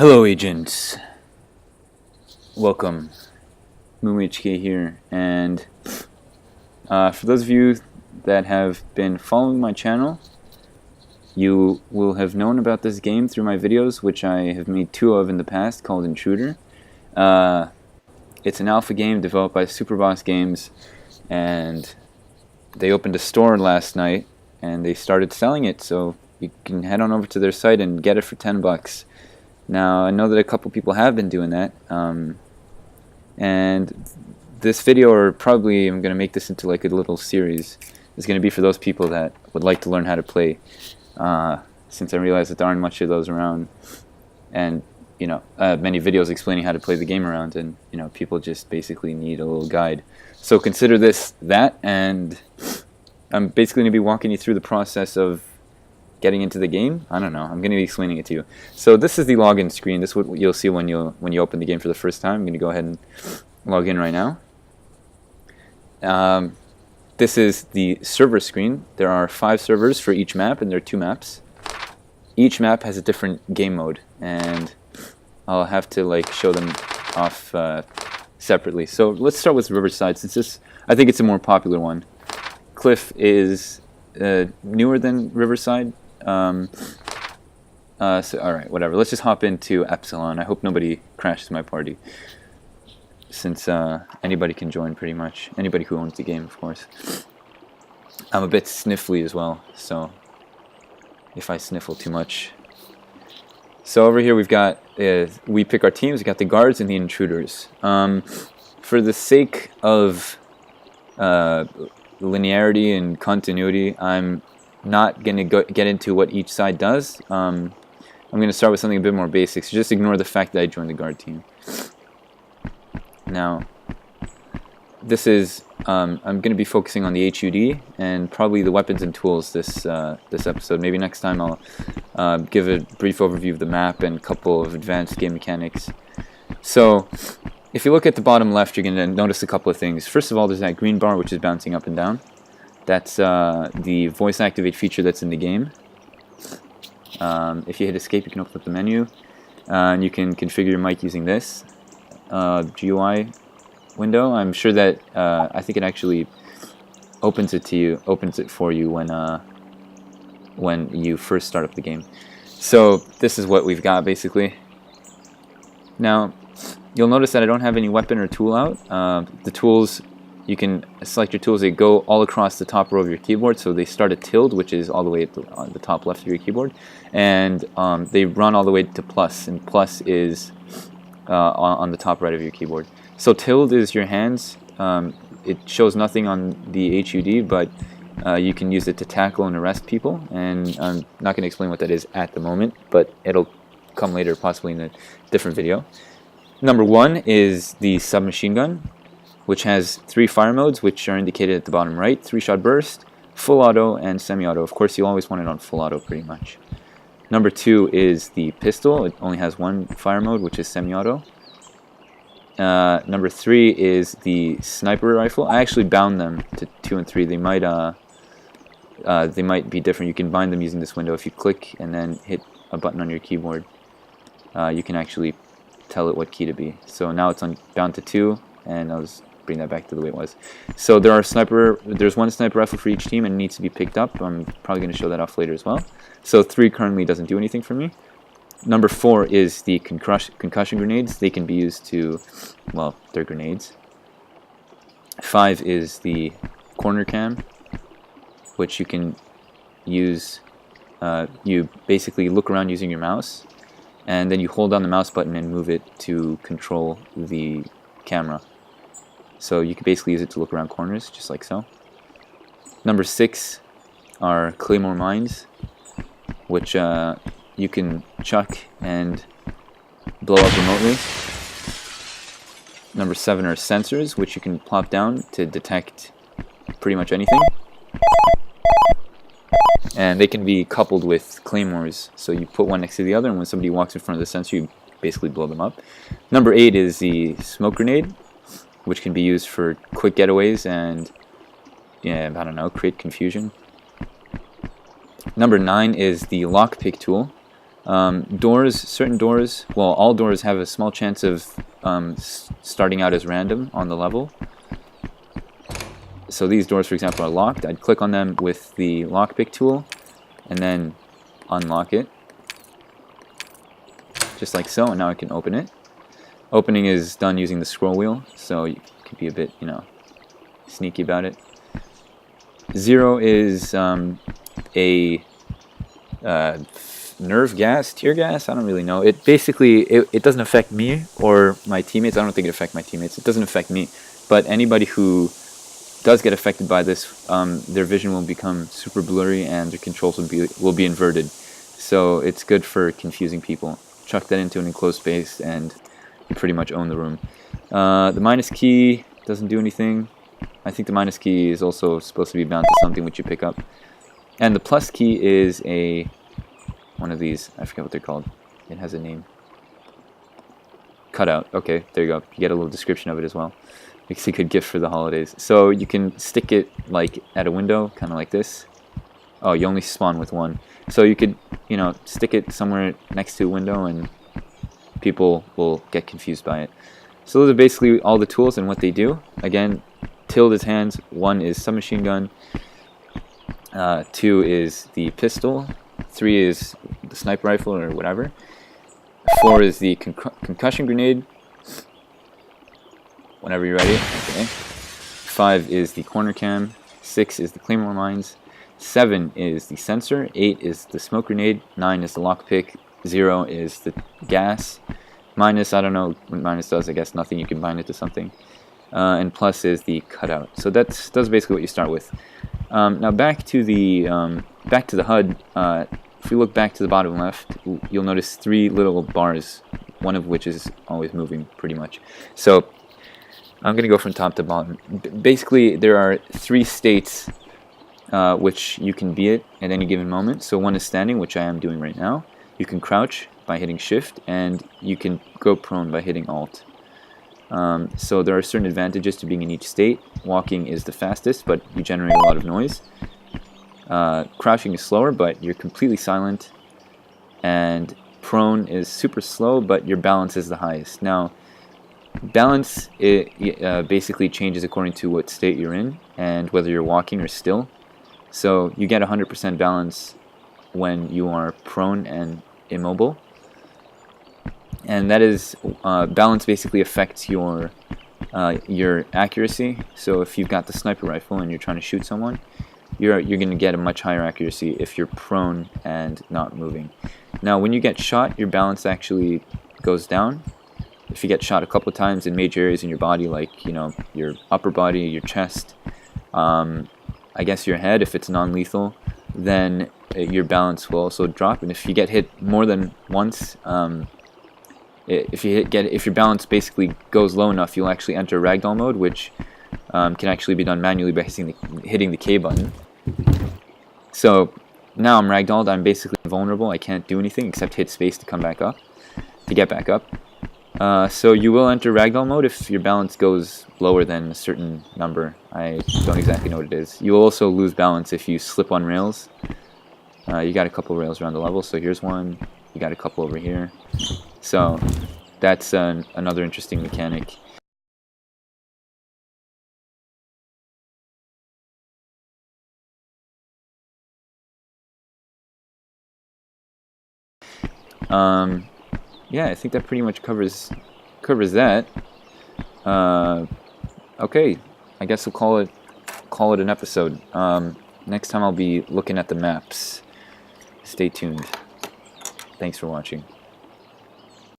Hello, agents. Welcome. MoomHK here, and for those of you that have been following my channel, you will have known about this game through my videos, which I have made 2 of in the past, called Intruder. It's an alpha game developed by Superboss Games, and they opened a store last night, and they started selling it, so you can head on over to their site and get it for $10. Now, I know that a couple people have been doing that, and this video, or probably I'm going to make this into like a little series, is going to be for those people that would like to learn how to play, since I realize that there aren't much of those around, and many videos explaining how to play the game around, and people just basically need a little guide. So consider this that, and I'm basically going to be walking you through the process of getting into the game. I don't know. I'm going to be explaining it to you. So this is the login screen. This is what you'll see when you open the game for the first time. I'm going to go ahead and log in right now. This is the server screen. There are 5 servers for each map, and there are 2 maps. Each map has a different game mode, and I'll have to show them off separately. So let's start with Riverside, since I think it's a more popular one. Cliff is newer than Riverside. So alright, whatever. Let's just hop into Epsilon. I hope nobody crashes my party, since anybody can join pretty much. Anybody who owns the game, of course. I'm a bit sniffly as well, so if I sniffle too much. So over here we've got, we pick our teams. We've got the guards and the intruders. For the sake of linearity and continuity, I'm not going to get into what each side does. I'm going to start with something a bit more basic, so just ignore the fact that I joined the guard team. Now, this is, I'm going to be focusing on the HUD and probably the weapons and tools this episode. Maybe next time I'll give a brief overview of the map and a couple of advanced game mechanics. So, if you look at the bottom left, you're going to notice a couple of things. First of all, there's that green bar which is bouncing up and down. That's the voice activate feature that's in the game. If you hit escape, you can open up the menu, and you can configure your mic using this GUI window. I'm sure that I think it actually opens it for you when you first start up the game. So this is what we've got basically. Now, you'll notice that I don't have any weapon or tool out. The tools, you can select your tools. They go all across the top row of your keyboard, so they start at tilde, which is all the way on the top left of your keyboard, and they run all the way to plus, and plus is on the top right of your keyboard. So tilde is your hands. It shows nothing on the HUD, but you can use it to tackle and arrest people, and I'm not going to explain what that is at the moment, but it'll come later, possibly in a different video. Number 1 is the submachine gun, which has 3 fire modes, which are indicated at the bottom right: 3-shot burst, full auto, and semi-auto. Of course, you always want it on full auto, pretty much. Number 2 is the pistol. It only has 1 fire mode, which is semi-auto. Number 3 is the sniper rifle. I actually bound them to 2 and 3. They might be different. You can bind them using this window. If you click and then hit a button on your keyboard, you can actually tell it what key to be. So now it's bound to 2, and I'll just bring that back to the way it was. So there's 1 sniper rifle for each team, and it needs to be picked up. I'm probably going to show that off later as well. So 3 currently doesn't do anything for me. Number 4 is the concussion grenades. They can be used to, well, they're grenades. 5 is the corner cam, which you can use. You basically look around using your mouse, and then you hold down the mouse button and move it to control the camera. So you can basically use it to look around corners, just like so. Number 6 are claymore mines, which you can chuck and blow up remotely. Number 7 are sensors, which you can plop down to detect pretty much anything. And they can be coupled with claymores, so you put one next to the other, and when somebody walks in front of the sensor, you basically blow them up. Number 8 is the smoke grenade, which can be used for quick getaways and, yeah, I don't know, create confusion. Number 9 is the lockpick tool, Doors, certain doors, well, all doors have a small chance of starting out as random on the level. So these doors, for example, are locked. I'd click on them with the lockpick tool and then unlock it, just like so, and now I can open it. Opening is done using the scroll wheel, so you can be a bit, sneaky about it. 0 is a nerve gas, tear gas, I don't really know. It basically, it doesn't affect me or my teammates. I don't think it affects my teammates. It doesn't affect me. But anybody who does get affected by this, their vision will become super blurry and their controls will be inverted. So it's good for confusing people. Chuck that into an enclosed space and you pretty much own the room. The minus key doesn't do anything. I think the minus key is also supposed to be bound to something which you pick up. And the plus key is one of these. I forget what they're called. It has a name. Cutout. Okay, there you go. You get a little description of it as well. Makes a good gift for the holidays. So you can stick it like at a window, kind of like this. Oh, you only spawn with one. So you could, stick it somewhere next to a window and people will get confused by it. So those are basically all the tools and what they do. Again, tilde is hands, 1 is submachine gun, 2 is the pistol, 3 is the sniper rifle or whatever, 4 is the concussion grenade, whenever you're ready, okay. 5 is the corner cam, 6 is the claymore mines, 7 is the sensor, 8 is the smoke grenade, 9 is the lockpick, 0 is the gas, minus, I don't know what minus does, I guess nothing, you can bind it to something, and plus is the cutout. So that's basically what you start with. Now back to the HUD. If we look back to the bottom left, you'll notice 3 little bars, one of which is always moving pretty much. So I'm going to go from top to bottom. Basically, there are 3 states which you can be at any given moment. So one is standing, which I am doing right now. You can crouch by hitting shift, and you can go prone by hitting alt. So there are certain advantages to being in each state. Walking is the fastest, but you generate a lot of noise. Crouching is slower, but you're completely silent. And prone is super slow, but your balance is the highest. Now, balance basically changes according to what state you're in and whether you're walking or still. So you get 100% balance when you are prone and immobile. And that is, balance basically affects your accuracy. So if you've got the sniper rifle and you're trying to shoot someone, you're going to get a much higher accuracy if you're prone and not moving. Now when you get shot, your balance actually goes down. If you get shot a couple of times in major areas in your body, like your upper body, your chest, I guess your head, if it's non-lethal, then your balance will also drop. And if you get hit more than once, if your balance basically goes low enough, you'll actually enter ragdoll mode, which can actually be done manually by hitting the K button. So now I'm ragdolled. I'm basically invulnerable. I can't do anything except hit space to come back up, to get back up. So you will enter ragdoll mode if your balance goes lower than a certain number. I don't exactly know what it is. You will also lose balance if you slip on rails. You got a couple rails around the level, so here's one. You got a couple over here. So that's another interesting mechanic. Yeah, I think that pretty much covers that. Okay, I guess we'll call it an episode. Next time I'll be looking at the maps. Stay tuned. Thanks for watching.